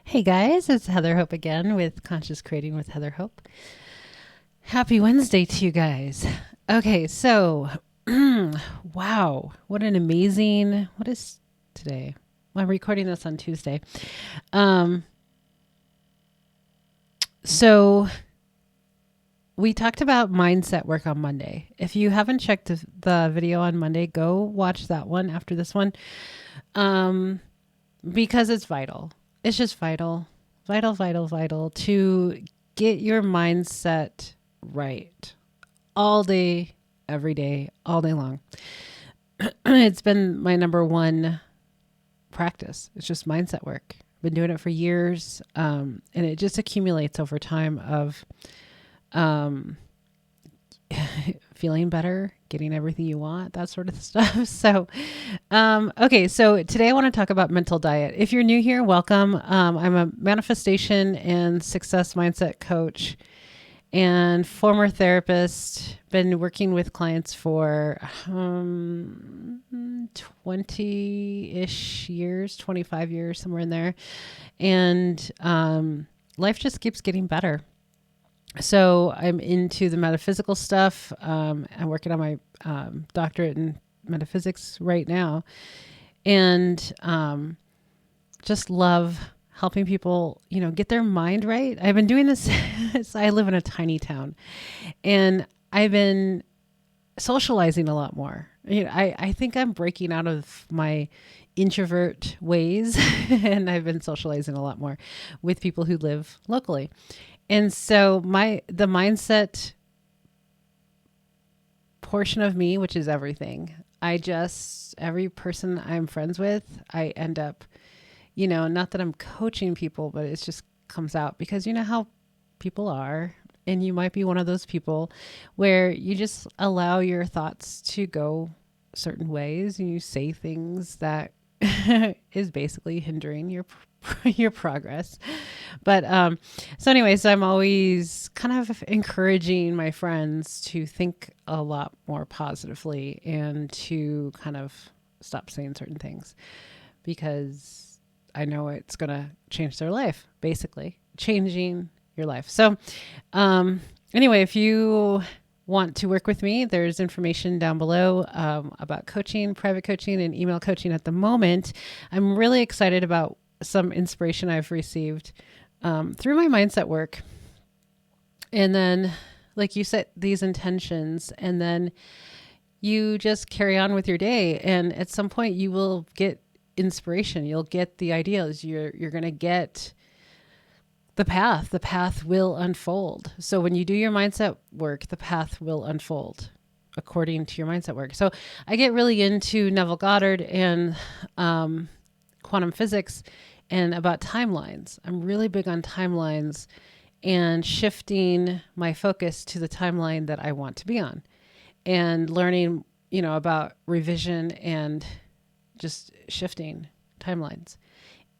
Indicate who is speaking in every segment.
Speaker 1: Hey guys, it's Heather Hope again with Conscious Creating with Heather Hope. Happy Wednesday to you guys. Okay, so wow, what is today? Well, I'm recording this on Tuesday. Um, so we talked about mindset work on Monday. If you haven't checked the video on Monday, go watch that one after this one. Um, because it's vital. It's just vital to get your mindset right all day, every day, all day long. It's been my number one practice. It's just mindset work. I've been doing it for years, and it just accumulates over time of um, feeling better, getting everything you want, that sort of stuff. Okay, so today I want to talk about mental diet. If you're new here, welcome. I'm a manifestation and success mindset coach and former therapist. Been working with clients for 20-ish years, 25 years, somewhere in there. And life just keeps getting better. So I'm into the metaphysical stuff. I'm working on my doctorate in metaphysics right now, and just love helping people, get their mind right. I've been doing this. I live in a tiny town, and I've been socializing a lot more. I think I'm breaking out of my introvert ways, and I've been socializing a lot more with people who live locally. And so the mindset portion of me, which is everything, every person I'm friends with, I end up, not that I'm coaching people, but it just comes out because you know how people are. And you might be one of those people where you just allow your thoughts to go certain ways and you say things that is basically hindering your progress. But so I'm always kind of encouraging my friends to think a lot more positively and to kind of stop saying certain things because I know it's going to change their life, basically changing your life. So anyway, if you want to work with me, there's information down below about coaching, private coaching, and email coaching at the moment. I'm really excited about some inspiration I've received through my mindset work. And then, like you set these intentions, and then you just carry on with your day. And at some point, you will get inspiration. You'll get the ideas. You're going to get the path. The path will unfold. So when you do your mindset work, the path will unfold according to your mindset work. So I get really into Neville Goddard and quantum physics and about timelines. I'm really big on timelines and shifting my focus to the timeline that I want to be on and learning, about revision and just shifting timelines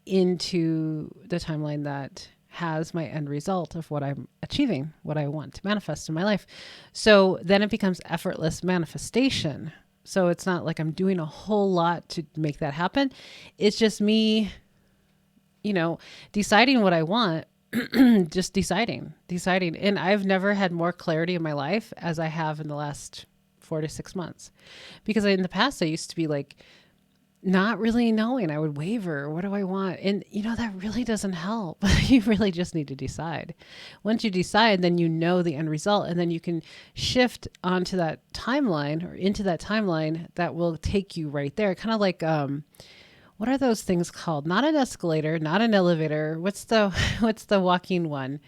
Speaker 1: into the timeline that has my end result of what I'm achieving, what I want to manifest in my life. So then it becomes effortless manifestation. So it's not like I'm doing a whole lot to make that happen. It's just me, deciding what I want, just deciding. And I've never had more clarity in my life as I have in the last 4 to 6 months. Because in the past, I used to be like, not really knowing. I would waver. What do I want? And that really doesn't help. You really just need to decide. Once you decide, then you know the end result, and then you can shift onto that timeline or into that timeline that will take you right there. Kind of like, what are those things called? Not an escalator, not an elevator. What's the walking one?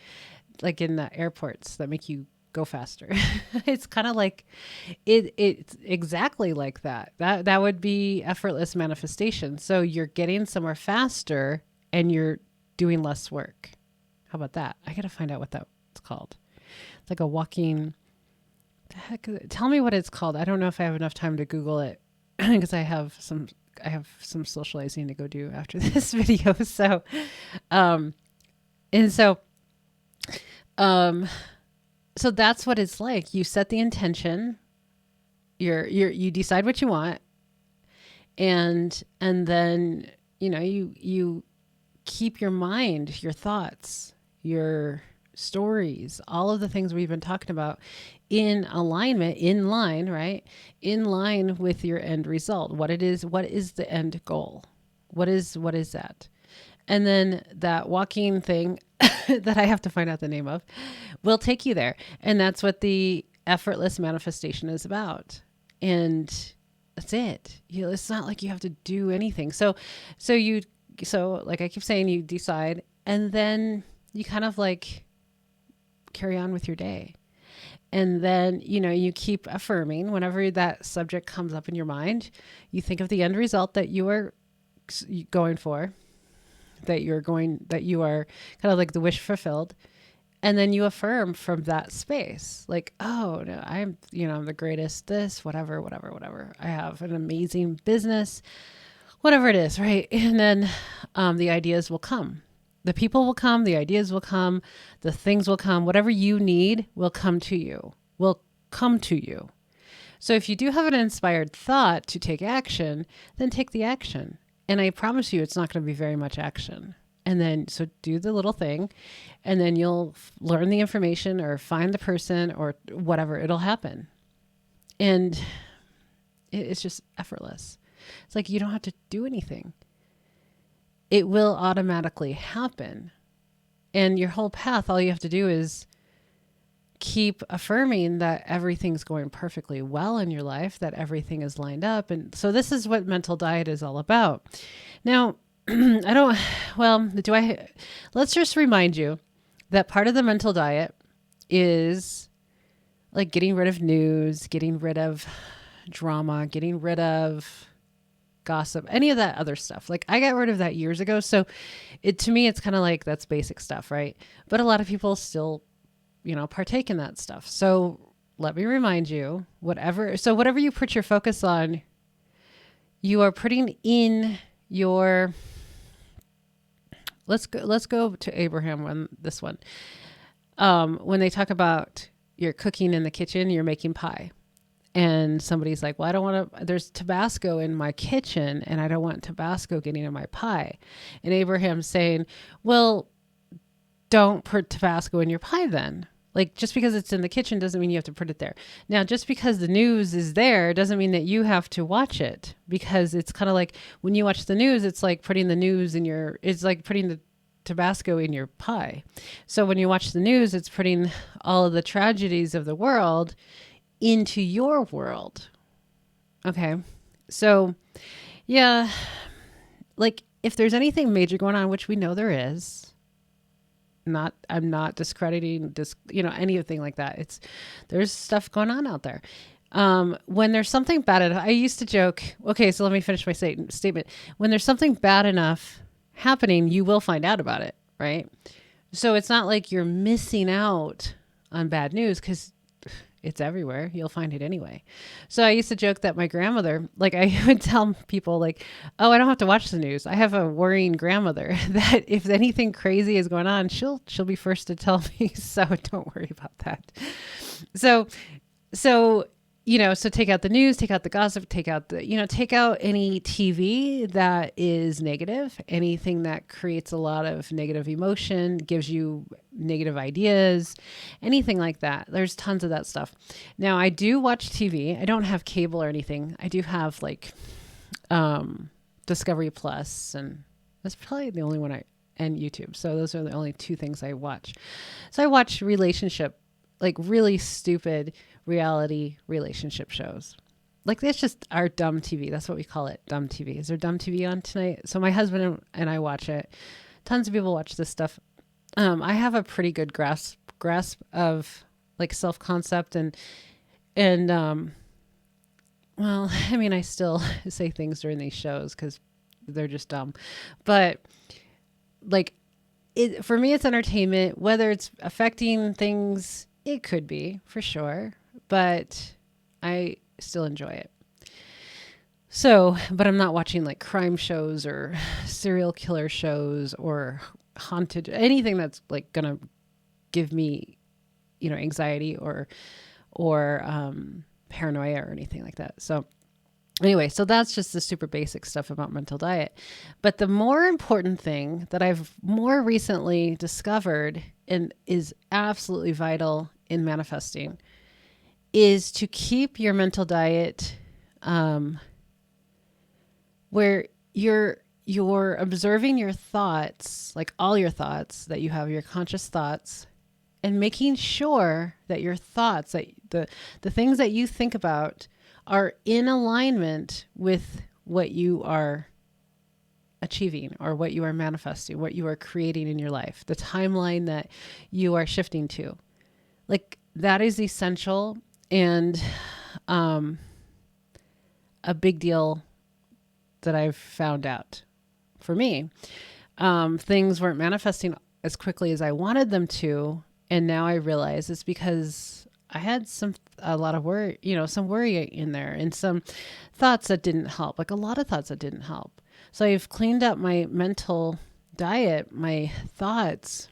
Speaker 1: Like in the airports that make you go faster. It's kind of like it's exactly like that. That would be effortless manifestation. So you're getting somewhere faster and you're doing less work. How about that? I got to find out what that's called. It's like a walking. The heck, tell me what it's called. I don't know if I have enough time to Google it because I have some socializing to go do after this video. So, and so, so that's what it's like. You set the intention. You decide what you want, and then you keep your mind, your thoughts, your stories, all of the things we've been talking about in alignment, in line, right? In line with your end result. What is the end goal? What is that? And then that walking thing that I have to find out the name of will take you there. And that's what the effortless manifestation is about. And that's it. It's not like you have to do anything. So like I keep saying, you decide, and then you kind of like carry on with your day. And then, you keep affirming whenever that subject comes up in your mind. You think of the end result that you are going for, that you are kind of like the wish fulfilled. And then you affirm from that space, like, oh, no, I'm the greatest, this, whatever. I have an amazing business, whatever it is, right? And then the ideas will come. The people will come, the ideas will come, the things will come. Whatever you need will come to you, So if you do have an inspired thought to take action, then take the action. And I promise you, it's not going to be very much action. And then, so do the little thing, and then you'll learn the information or find the person or whatever, it'll happen. And it's just effortless. It's like you don't have to do anything. It will automatically happen. And your whole path, all you have to do is keep affirming that everything's going perfectly well in your life, that everything is lined up. And so this is what mental diet is all about. Now, let's just remind you that part of the mental diet is like getting rid of news, getting rid of drama, getting rid of gossip, any of that other stuff. Like I got rid of that years ago. So to me, it's kind of like that's basic stuff, right? But a lot of people still, partake in that stuff. So let me remind you, whatever you put your focus on, you are putting in your, let's go to Abraham on this one. When they talk about you're cooking in the kitchen, you're making pie. And somebody's like, well, I don't want to, there's Tabasco in my kitchen and I don't want Tabasco getting in my pie. And Abraham's saying, well, don't put Tabasco in your pie then. Like just because it's in the kitchen doesn't mean you have to put it there. Now, just because the news is there doesn't mean that you have to watch it, because it's kind of like when you watch the news, it's like putting the news it's like putting the Tabasco in your pie. So when you watch the news, it's putting all of the tragedies of the world into your world. Okay. So yeah, like if there's anything major going on, which we know there is, I'm not discrediting anything like that. There's stuff going on out there. When there's something bad enough, I used to joke, okay, so let me finish my statement. When there's something bad enough happening, you will find out about it. Right. So it's not like you're missing out on bad news, because it's everywhere. You'll find it anyway. So I used to joke that my grandmother, like I would tell people like, oh, I don't have to watch the news. I have a worrying grandmother that if anything crazy is going on, she'll be first to tell me. So don't worry about that. So take out the news, take out the gossip, take out any TV that is negative, anything that creates a lot of negative emotion, gives you negative ideas, anything like that. There's tons of that stuff. Now, I do watch TV. I don't have cable or anything. I do have like Discovery Plus, and that's probably the only one and YouTube. So those are the only two things I watch. So I watch like really stupid reality relationship shows. Like that's just our dumb TV. That's what we call it, dumb TV. Is there dumb TV on tonight? So my husband and I watch it. Tons of people watch this stuff. I have a pretty good grasp of like SelfConcept and well, I mean, I still say things during these shows because they're just dumb, but like for me, it's entertainment. Whether it's affecting things, it could be for sure, but I still enjoy it. So, but I'm not watching like crime shows or serial killer shows or haunted, anything that's like going to give me, anxiety or paranoia or anything like that. So Anyway, so that's just the super basic stuff about mental diet. But the more important thing that I've more recently discovered and is absolutely vital in manifesting is to keep your mental diet where you're observing your thoughts, like all your thoughts that you have, your conscious thoughts, and making sure that your thoughts, that the things that you think about are in alignment with what you are achieving or what you are manifesting, what you are creating in your life, the timeline that you are shifting to. Like that is essential and a big deal that I've found out for me. Things weren't manifesting as quickly as I wanted them to. And now I realize it's because I had a lot of worry, some worry in there and some thoughts that didn't help, like a lot of thoughts that didn't help. So I've cleaned up my mental diet, my thoughts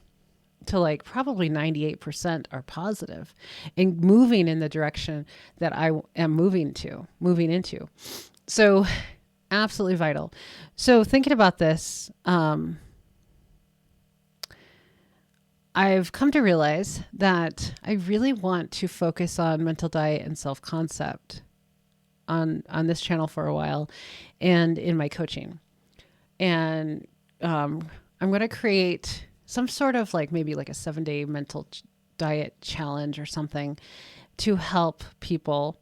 Speaker 1: to like probably 98% are positive and moving in the direction that I am moving into. So absolutely vital. So thinking about this, I've come to realize that I really want to focus on mental diet and self-concept on this channel for a while and in my coaching. And I'm going to create some sort of maybe a 7-day mental diet challenge or something to help people,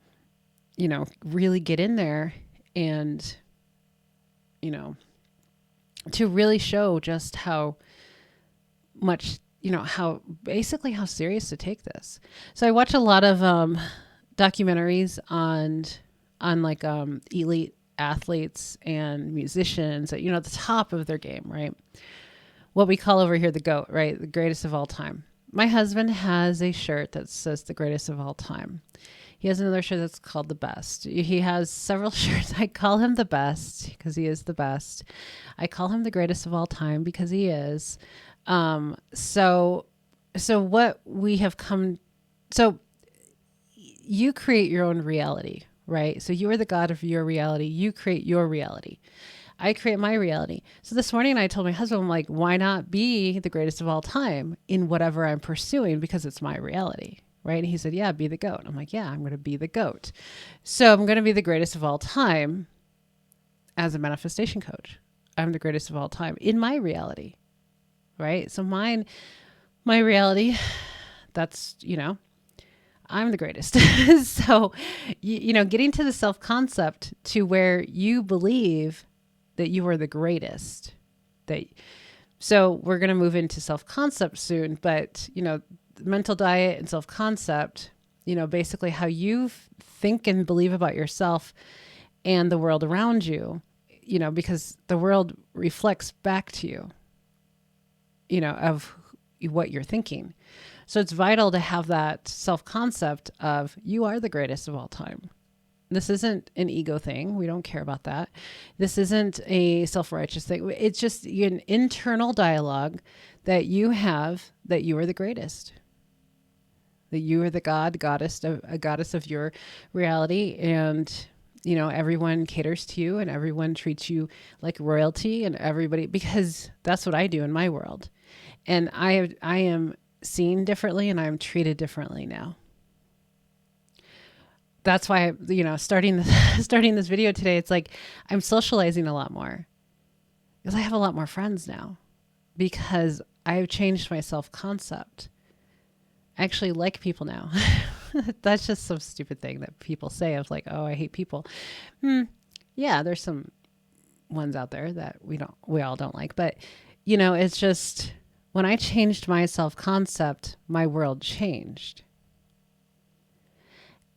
Speaker 1: really get in there and, to really show just how much, how serious to take this. So I watch a lot of documentaries on elite athletes and musicians at, the top of their game, right? What we call over here the GOAT, right? The greatest of all time. My husband has a shirt that says the greatest of all time. He has another shirt that's called the best. He has several shirts. I call him the best because he is the best. I call him the greatest of all time because he is. So what we have so you create your own reality, right? So you are the God of your reality. You create your reality. I create my reality. So this morning I told my husband, I'm like, why not be the greatest of all time in whatever I'm pursuing? Because it's my reality, right? And he said, yeah, be the GOAT. I'm like, yeah, I'm going to be the GOAT. So I'm going to be the greatest of all time as a manifestation coach. I'm the greatest of all time in my reality, right? So my reality, that's, I'm the greatest. So, getting to the self-concept to where you believe that you are the greatest. So we're going to move into self-concept soon, but, mental diet and self-concept, basically how you think and believe about yourself and the world around you, because the world reflects back to you, of what you're thinking. So it's vital to have that self-concept of you are the greatest of all time. This isn't an ego thing. We don't care about that. This isn't a self-righteous thing. It's just an internal dialogue that you have that you are the greatest, that you are the goddess of your reality. And, everyone caters to you and everyone treats you like royalty and everybody, because that's what I do in my world. And I am seen differently and I'm treated differently now. That's why, starting this video today, it's like I'm socializing a lot more because I have a lot more friends now because I've changed my self-concept. I actually like people now. That's just some stupid thing that people say of like, oh, I hate people. Yeah, there's some ones out there that we all don't like, but it's just when I changed my self-concept, my world changed.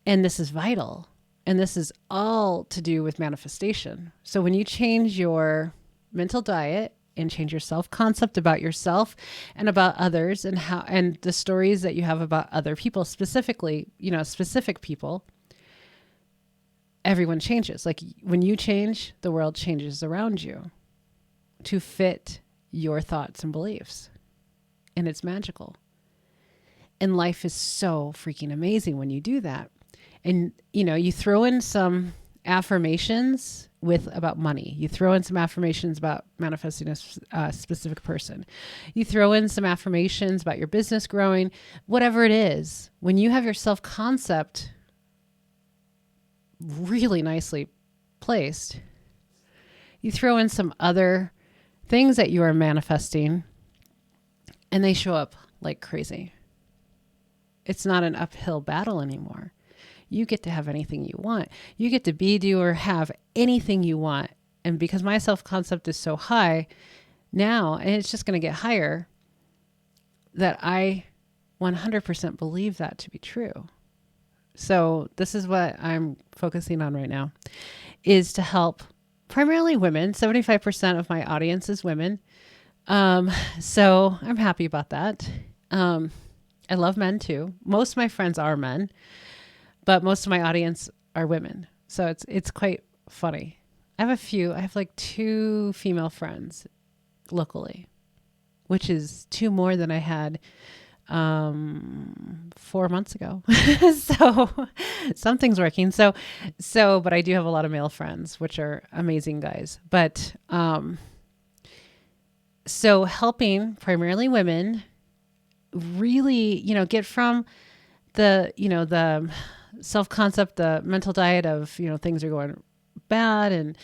Speaker 1: And this is vital. And this is all to do with manifestation. So when you change your mental diet and change your self-concept about yourself and about others and the stories that you have about other people, specifically, specific people, everyone changes. Like when you change, the world changes around you to fit your thoughts and beliefs. And it's magical. And life is so freaking amazing when you do that. And, you throw in some affirmations about money. You throw in some affirmations about manifesting a specific person. You throw in some affirmations about your business growing, whatever it is. When you have your self-concept really nicely placed, you throw in some other things that you are manifesting, and they show up like crazy. It's not an uphill battle anymore. You get to have anything you want. You get to be, do, or have anything you want. And because my self-concept is so high now, and it's just going to get higher, that I 100% believe that to be true. So this is what I'm focusing on right now, is to help primarily women. 75% of my audience is women. So I'm happy about that. I love men too. Most of my friends are men, but most of my audience are women. So it's quite funny. I have like 2 female friends locally, which is 2 more than I had 4 months ago. So something's working. But I do have a lot of male friends, which are amazing guys. But so helping primarily women really, get from the self-concept, the mental diet of, things are going bad and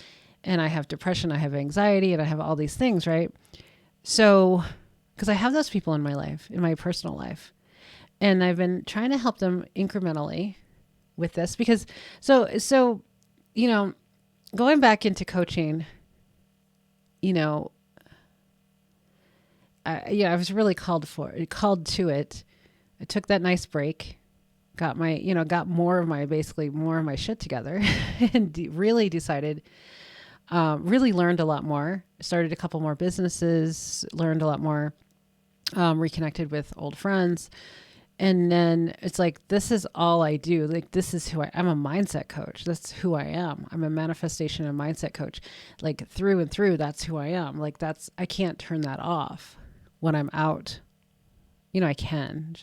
Speaker 1: I have depression, I have anxiety, and I have all these things, right? So, because I have those people in my life, in my personal life, and I've been trying to help them incrementally with this because, going back into coaching, I was really called to it. I took that nice break, got more of my shit together and really decided, really learned a lot more, started a couple more businesses, learned a lot more, reconnected with old friends. And then it's like, this is all I do. Like, this is I'm a mindset coach. That's who I am. I'm a manifestation and mindset coach. Like through and through, that's who I am. Like I can't turn that off when I'm out. I can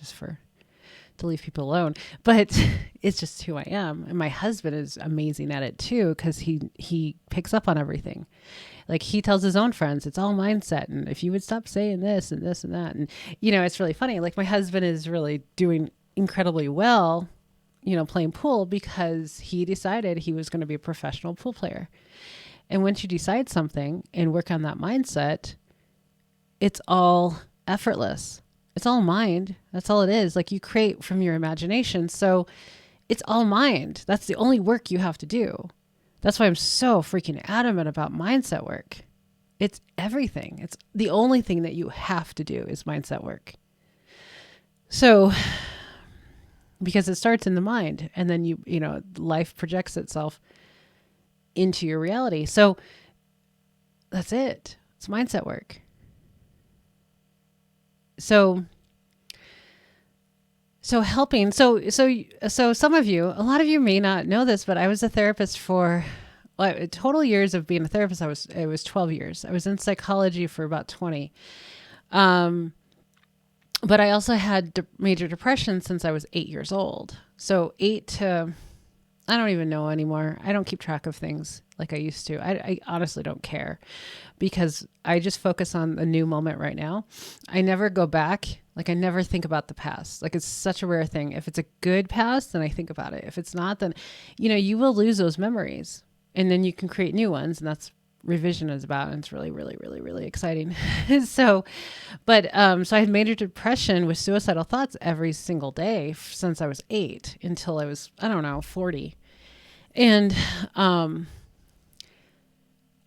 Speaker 1: to leave people alone, but it's just who I am. And my husband is amazing at it too, because he picks up on everything. Like he tells his own friends, it's all mindset. And if you would stop saying this and this and that, and it's really funny. Like my husband is really doing incredibly well, playing pool because he decided he was going to be a professional pool player. And once you decide something and work on that mindset, it's all effortless. It's all mind. That's all it is. Like you create from your imagination. So it's all mind. That's the only work you have to do. That's why I'm so freaking adamant about mindset work. It's everything. It's the only thing that you have to do is mindset work. So, because it starts in the mind and then life projects itself into your reality. So that's it. It's mindset work. So helping, so some of you, a lot of you may not know this, but I was a therapist for total years of being a therapist. It was 12 years. I was in psychology for about 20. But I also had major depression since I was 8 years old. So I don't even know anymore. I don't keep track of things like I used to. I honestly don't care because I just focus on the new moment right now. I never go back. Like I never think about the past. Like it's such a rare thing. If it's a good past, then I think about it. If it's not, then, you will lose those memories and then you can create new ones. And that's revision is about. And it's really, really, really, really exciting. So I had major depression with suicidal thoughts every single day since I was 8 until I was, 40. And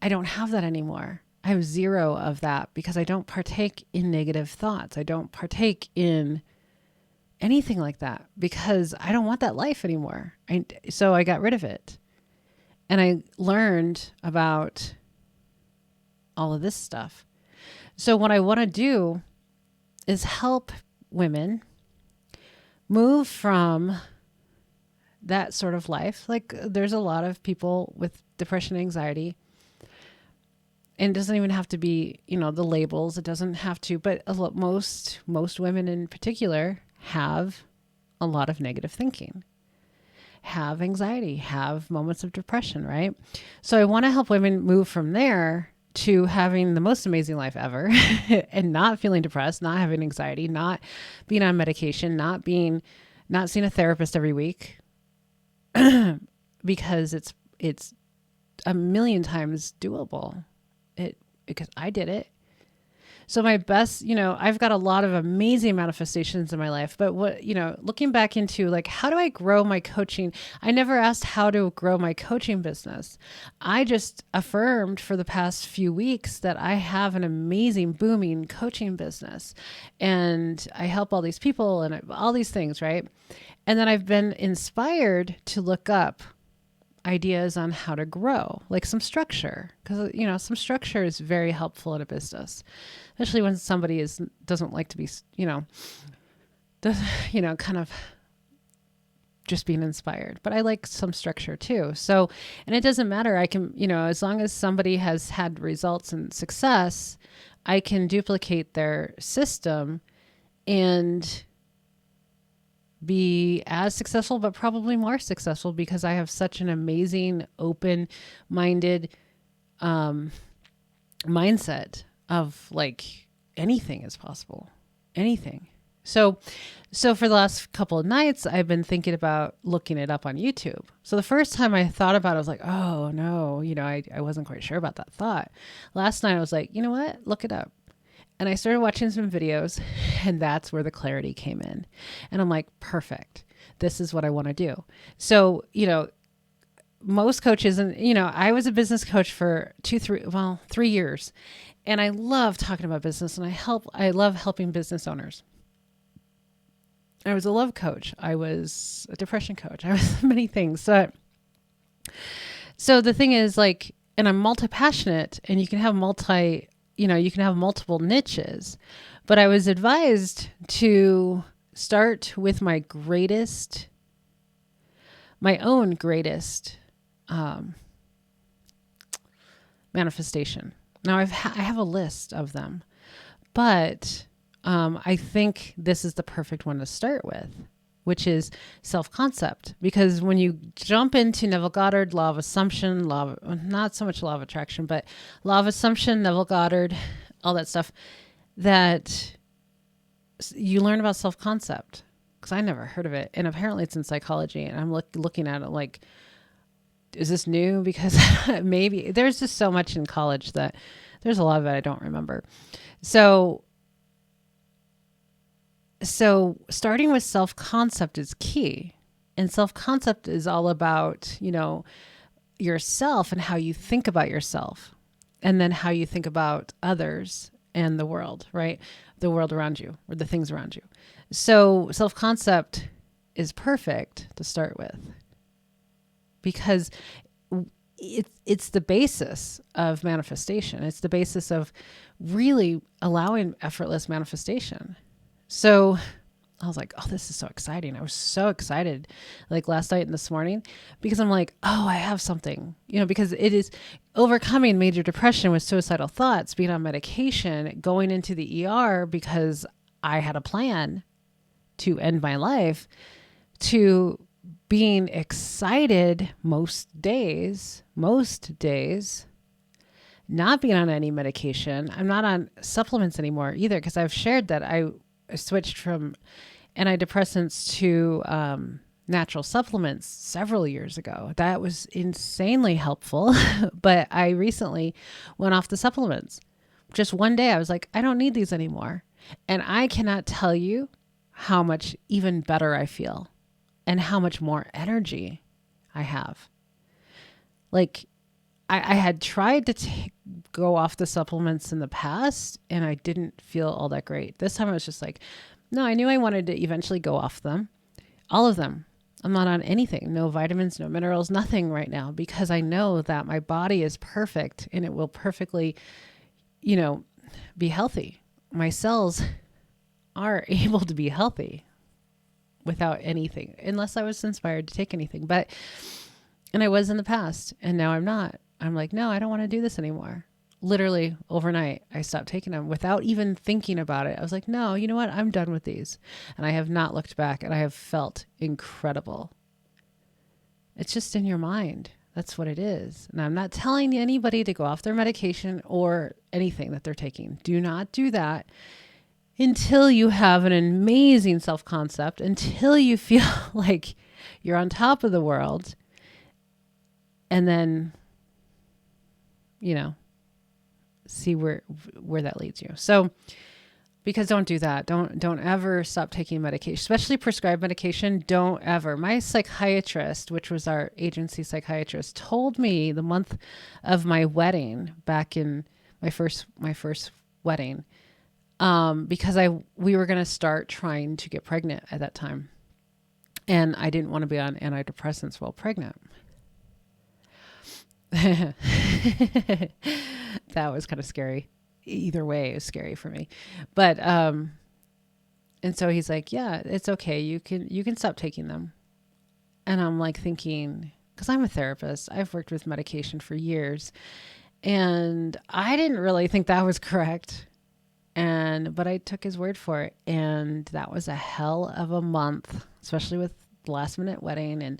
Speaker 1: I don't have that anymore. I have 0 of that because I don't partake in negative thoughts. I don't partake in anything like that because I don't want that life anymore. So I got rid of it. And I learned about all of this stuff. So what I want to do is help women move from that sort of life. Like there's a lot of people with depression, anxiety, and it doesn't even have to be, the labels. It doesn't have to, but most women in particular have a lot of negative thinking. have anxiety, have moments of depression, right? So I want to help women move from there to having the most amazing life ever and not feeling depressed, not having anxiety, not being on medication, not seeing a therapist every week because it's a million times doable. Because I did it. So my best, I've got a lot of amazing manifestations in my life, but looking back into like, how do I grow my coaching? I never asked how to grow my coaching business. I just affirmed for the past few weeks that I have an amazing, booming coaching business and I help all these people and all these things, right? And then I've been inspired to look up ideas on how to grow, like some structure, because some structure is very helpful in a business, especially when somebody doesn't like to be kind of just being inspired, but I like some structure too. So, and it doesn't matter, I can, as long as somebody has had results and success, I can duplicate their system and be as successful, but probably more successful because I have such an amazing, open-minded mindset of like anything is possible, anything. So for the last couple of nights, I've been thinking about looking it up on YouTube. So the first time I thought about it, I was like, oh no, I wasn't quite sure about that thought. Last night I was like, you know what? Look it up. And I started watching some videos and that's where the clarity came in. And I'm like, perfect. This is what I want to do. So, most coaches, and, I was a business coach for 3 years, and I love talking about business and I love helping business owners. I was a love coach. I was a depression coach. I was many things. So the thing is like, and I'm multi-passionate and you can have multiple niches, but I was advised to start with my own greatest manifestation. Now I have a list of them, but I think this is the perfect one to start with, which is SelfConcept. Because when you jump into Neville Goddard, law of assumption, not so much law of attraction, but law of assumption, Neville Goddard, all that stuff, that you learn about SelfConcept. Because I never heard of it. And apparently it's in psychology. And I'm looking at it like, is this new? Because maybe there's just so much in college that there's a lot of it I don't remember. So starting with self-concept is key. And self-concept is all about, yourself and how you think about yourself. And then how you think about others and the world, right? The world around you or the things around you. So self-concept is perfect to start with because it's the basis of manifestation. It's the basis of really allowing effortless manifestation. So I was like, oh, this is so exciting. I was so excited like last night and this morning because I'm like, oh, I have something, because it is overcoming major depression with suicidal thoughts, being on medication, going into the ER because I had a plan to end my life, to being excited most days, not being on any medication. I'm not on supplements anymore either because I've shared that I switched from antidepressants to natural supplements several years ago. That was insanely helpful, but I recently went off the supplements. Just one day I was like, I don't need these anymore. And I cannot tell you how much even better I feel and how much more energy I have. Like I had tried to go off the supplements in the past and I didn't feel all that great. This time I was just like, no, I knew I wanted to eventually go off them. All of them. I'm not on anything, no vitamins, no minerals, nothing right now, because I know that my body is perfect and it will perfectly, be healthy. My cells are able to be healthy without anything, unless I was inspired to take anything. And I was in the past and now I'm not. I'm like, no, I don't want to do this anymore. Literally overnight, I stopped taking them without even thinking about it. I was like, no, you know what? I'm done with these. And I have not looked back and I have felt incredible. It's just in your mind. That's what it is. And I'm not telling anybody to go off their medication or anything that they're taking. Do not do that until you have an amazing self-concept, until you feel like you're on top of the world. And then, see where that leads you. So, because don't do that. Don't ever stop taking medication, especially prescribed medication. Don't ever. My psychiatrist, which was our agency psychiatrist, told me the month of my wedding, back in my first wedding, because we were going to start trying to get pregnant at that time, and I didn't want to be on antidepressants while pregnant. That was kind of scary. Either way, it was scary for me. But, and so he's like, yeah, it's okay. You can stop taking them. And I'm like thinking, cause I'm a therapist, I've worked with medication for years, and I didn't really think that was correct. But I took his word for it. And that was a hell of a month, especially with last minute wedding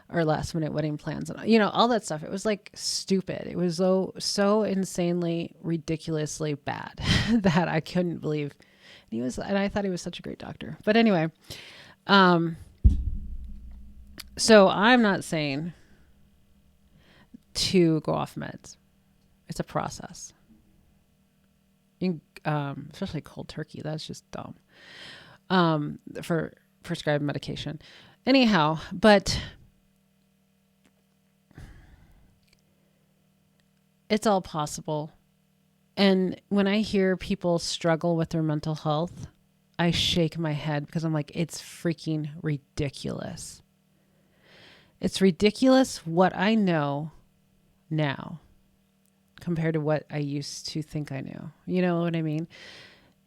Speaker 1: or last minute wedding plans and, all that stuff. It was like stupid. It was so insanely, ridiculously bad that I couldn't believe. And I thought he was such a great doctor. But anyway, so I'm not saying to go off meds. It's a process. Especially cold turkey. That's just dumb. For prescribed medication. Anyhow, but it's all possible. And when I hear people struggle with their mental health, I shake my head because I'm like, it's freaking ridiculous. It's ridiculous what I know now compared to what I used to think I knew. You know what I mean?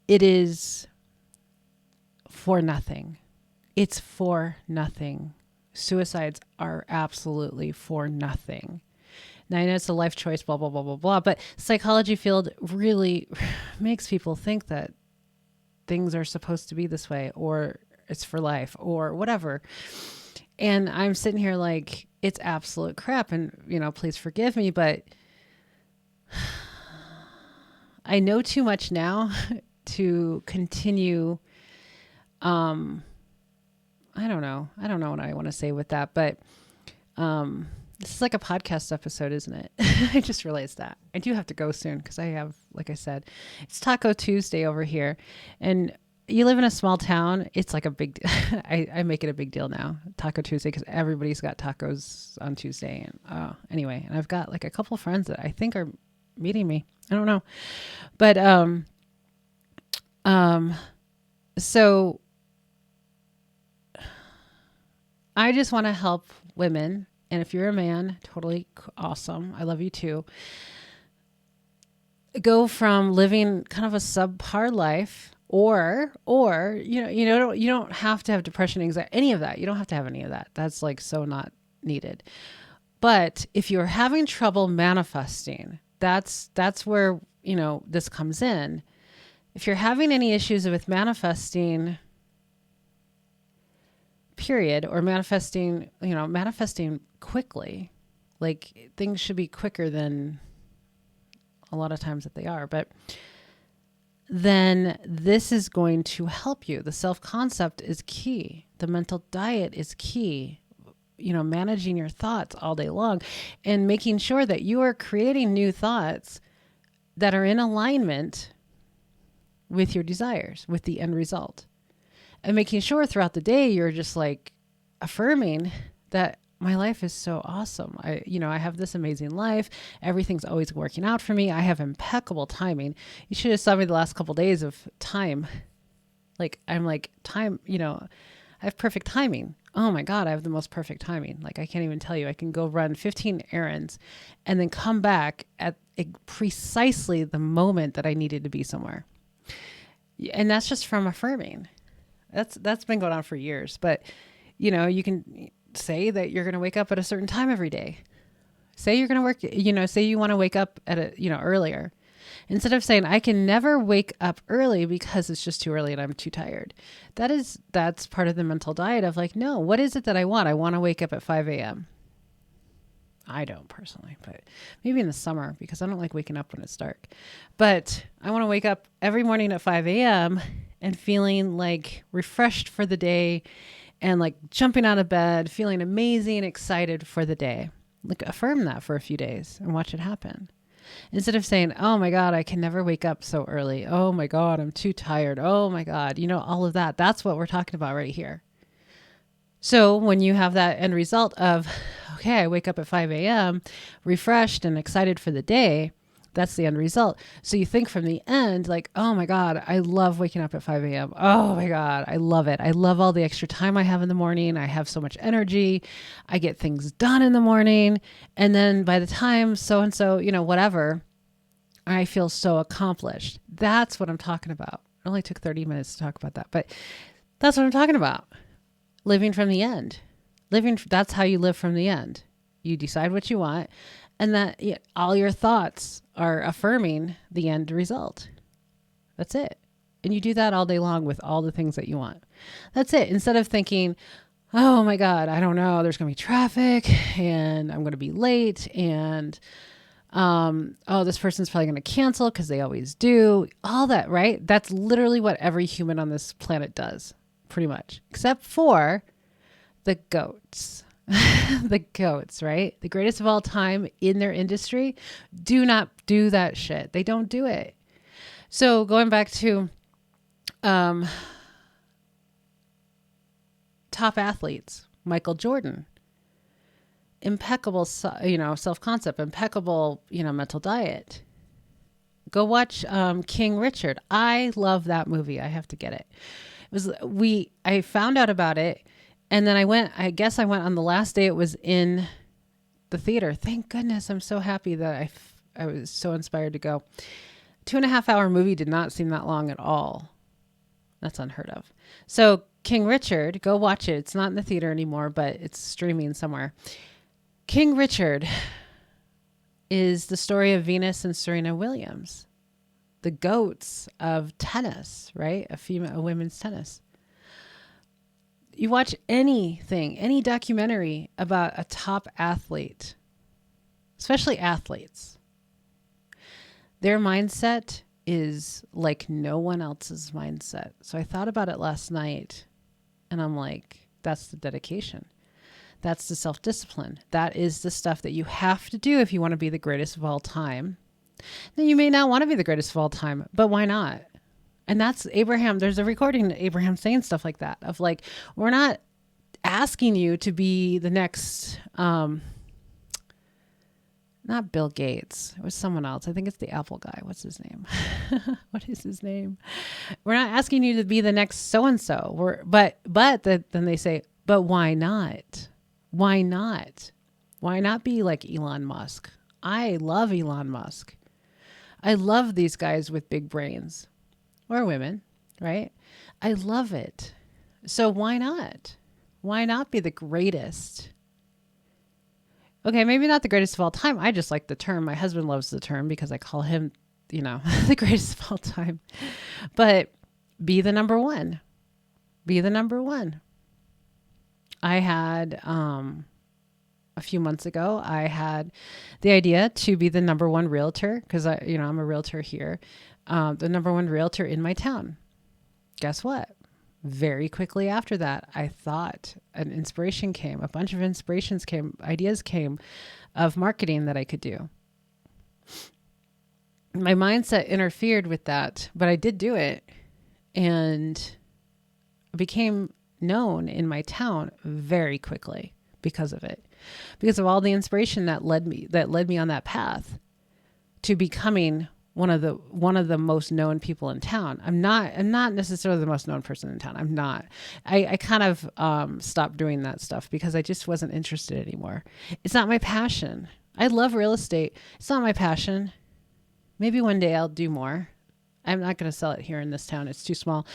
Speaker 1: It is for nothing. It's for nothing. Suicides are absolutely for nothing. Now, I know it's a life choice, blah, blah, blah, blah, blah, but psychology field really makes people think that things are supposed to be this way, or it's for life, or whatever. And I'm sitting here like, it's absolute crap. And, please forgive me, but I know too much now to continue. I don't know what I want to say with that, but, this is like a podcast episode, isn't it? I just realized that. I do have to go soon because I have, like I said, it's Taco Tuesday over here. And you live in a small town, it's like a big I make it a big deal now, Taco Tuesday, because everybody's got tacos on Tuesday. And anyway, and I've got like a couple of friends that I think are meeting me. I don't know. But so I just want to help women. And if you're a man, totally awesome. I love you too. Go from living kind of a subpar life, or you don't have to have depression, anxiety, any of that. You don't have to have any of that. That's like so not needed. But if you're having trouble manifesting, that's where, this comes in. If you're having any issues with manifesting, period, or manifesting quickly, like things should be quicker than a lot of times that they are, but then this is going to help you. The self-concept is key. The mental diet is key. Managing your thoughts all day long and making sure that you are creating new thoughts that are in alignment with your desires, with the end result. And making sure throughout the day, you're just like affirming that my life is so awesome. I have this amazing life. Everything's always working out for me. I have impeccable timing. You should have saw me the last couple of days of time. Like I'm like time, I have perfect timing. Oh my God, I have the most perfect timing. Like I can't even tell you. I can go run 15 errands and then come back at precisely the moment that I needed to be somewhere. And that's just from affirming. That's been going on for years. But, you can say that you're going to wake up at a certain time every day. Say you're going to work, say you want to wake up at earlier. Instead of saying, I can never wake up early because it's just too early and I'm too tired. That's part of the mental diet of like, no, what is it that I want? I want to wake up at 5 a.m. I don't personally, but maybe in the summer because I don't like waking up when it's dark. But I want to wake up every morning at 5 a.m. and feeling like refreshed for the day and like jumping out of bed, feeling amazing, excited for the day. Like affirm that for a few days and watch it happen. Instead of saying, oh my God, I can never wake up so early. Oh my God, I'm too tired. Oh my God, all of that. That's what we're talking about right here. So when you have that end result of, okay, I wake up at 5 a.m., refreshed and excited for the day, that's the end result. So you think from the end, like, oh my God, I love waking up at 5 a.m. Oh my God, I love it. I love all the extra time I have in the morning. I have so much energy. I get things done in the morning. And then by the time so-and-so, whatever, I feel so accomplished. That's what I'm talking about. It only took 30 minutes to talk about that, but that's what I'm talking about. Living from the end. That's how you live from the end. You decide what you want, and that all your thoughts are affirming the end result. That's it. And you do that all day long with all the things that you want. That's it. Instead of thinking, oh my God, I don't know, there's going to be traffic and I'm going to be late and oh, this person's probably going to cancel because they always do. All that, right? That's literally what every human on this planet does, pretty much, except for the goats. The goats, right? The greatest of all time in their industry do not do that shit. They don't do it. So going back to top athletes, Michael Jordan, impeccable, self-concept, impeccable, mental diet. Go watch King Richard. I love that movie. I have to get it. I found out about it. And then I went on the last day it was in the theater. Thank goodness. I'm so happy that I was so inspired to go. 2.5 hour movie did not seem that long at all. That's unheard of. So King Richard, go watch it. It's not in the theater anymore, but it's streaming somewhere. King Richard is the story of Venus and Serena Williams, the goats of tennis, right? A women's tennis. You watch anything, any documentary about a top athlete, especially athletes, their mindset is like no one else's mindset. So I thought about it last night and I'm like, that's the dedication. That's the self-discipline. That is the stuff that you have to do if you want to be the greatest of all time. Then you may not want to be the greatest of all time, but why not? And that's Abraham. There's a recording of Abraham saying stuff like that, of like, we're not asking you to be the next, not Bill Gates. It was someone else. I think it's the Apple guy. What's his name? What is his name? We're not asking you to be the next so-and-so. Then they say, but why not? Why not? Why not be like Elon Musk? I love Elon Musk. I love these guys with big brains. Or women, right? I love it. So why not? Why not be the greatest? Okay, maybe not the greatest of all time. I just like the term. My husband loves the term because I call him, the greatest of all time. But be the number one. Be the number one. I had, a few months ago, I had the idea to be the number one realtor because I'm a realtor here. The number one realtor in my town. Guess what? Very quickly after that, I thought an inspiration came. A bunch of inspirations came, ideas came of marketing that I could do. My mindset interfered with that, but I did do it and became known in my town very quickly because of it. Because of all the inspiration that led me on that path to becoming one of the most known people in town. I'm not necessarily the most known person in town. I'm not. I kind of stopped doing that stuff because I just wasn't interested anymore. It's not my passion. I love real estate. It's not my passion. Maybe one day I'll do more. I'm not going to sell it here in this town. It's too small.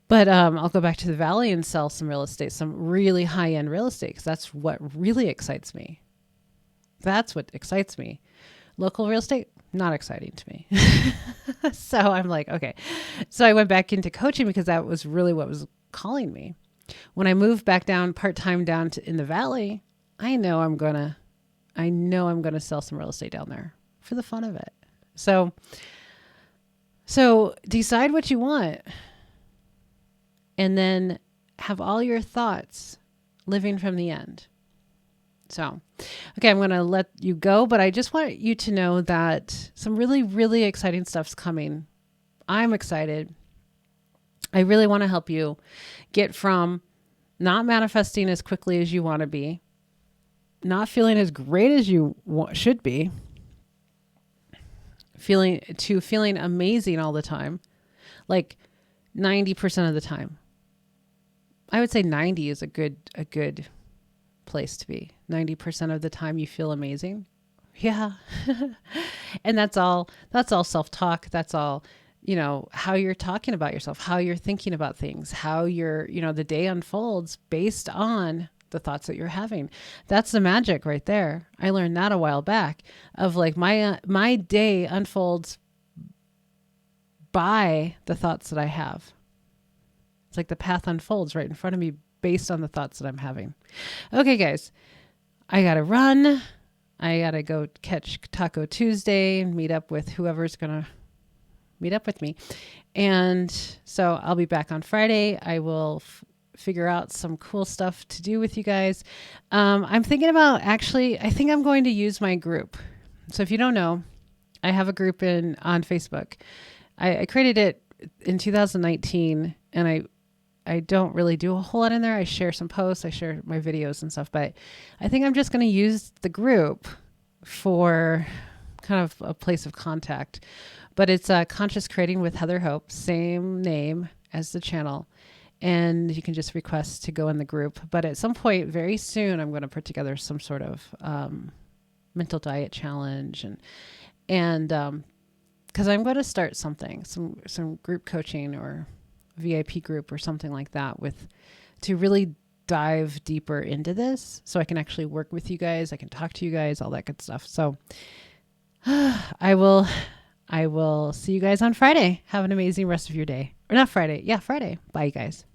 Speaker 1: But I'll go back to the valley and sell some real estate, some really high-end real estate, because that's what really excites me. That's what excites me. Local real estate, not exciting to me. So I'm like, okay. So I went back into coaching because that was really what was calling me. When I moved back down part-time in the valley, I know I'm going to I know I'm going to sell some real estate down there for the fun of it. So decide what you want and then have all your thoughts living from the end. So, okay, I'm going to let you go, but I just want you to know that some really, really exciting stuff's coming. I'm excited. I really want to help you get from not manifesting as quickly as you want to be, not feeling as great as you should be, feeling amazing all the time, like 90% of the time. I would say 90 is a good place to be. 90% of the time you feel amazing. Yeah. And that's all self-talk. That's all, how you're talking about yourself, how you're thinking about things, how the day unfolds based on the thoughts that you're having. That's the magic right there. I learned that a while back of like my day unfolds by the thoughts that I have. It's like the path unfolds right in front of me based on the thoughts that I'm having. Okay, guys, I got to run. I got to go catch Taco Tuesday and meet up with whoever's going to meet up with me. And so I'll be back on Friday. I will figure out some cool stuff to do with you guys. I'm thinking about I think I'm going to use my group. So if you don't know, I have a group on Facebook. I created it in 2019 and I don't really do a whole lot in there. I share some posts, I share my videos and stuff, but I think I'm just going to use the group for kind of a place of contact. But it's Conscious Creating with Heather Hope, same name as the channel. And you can just request to go in the group. But at some point very soon, I'm going to put together some sort of mental diet challenge. And because I'm going to start something, some group coaching or VIP group or something like that to really dive deeper into this so I can actually work with you guys. I can talk to you guys, all that good stuff. So I will see you guys on Friday. Have an amazing rest of your day. Or not Friday. Yeah, Friday. Bye, you guys.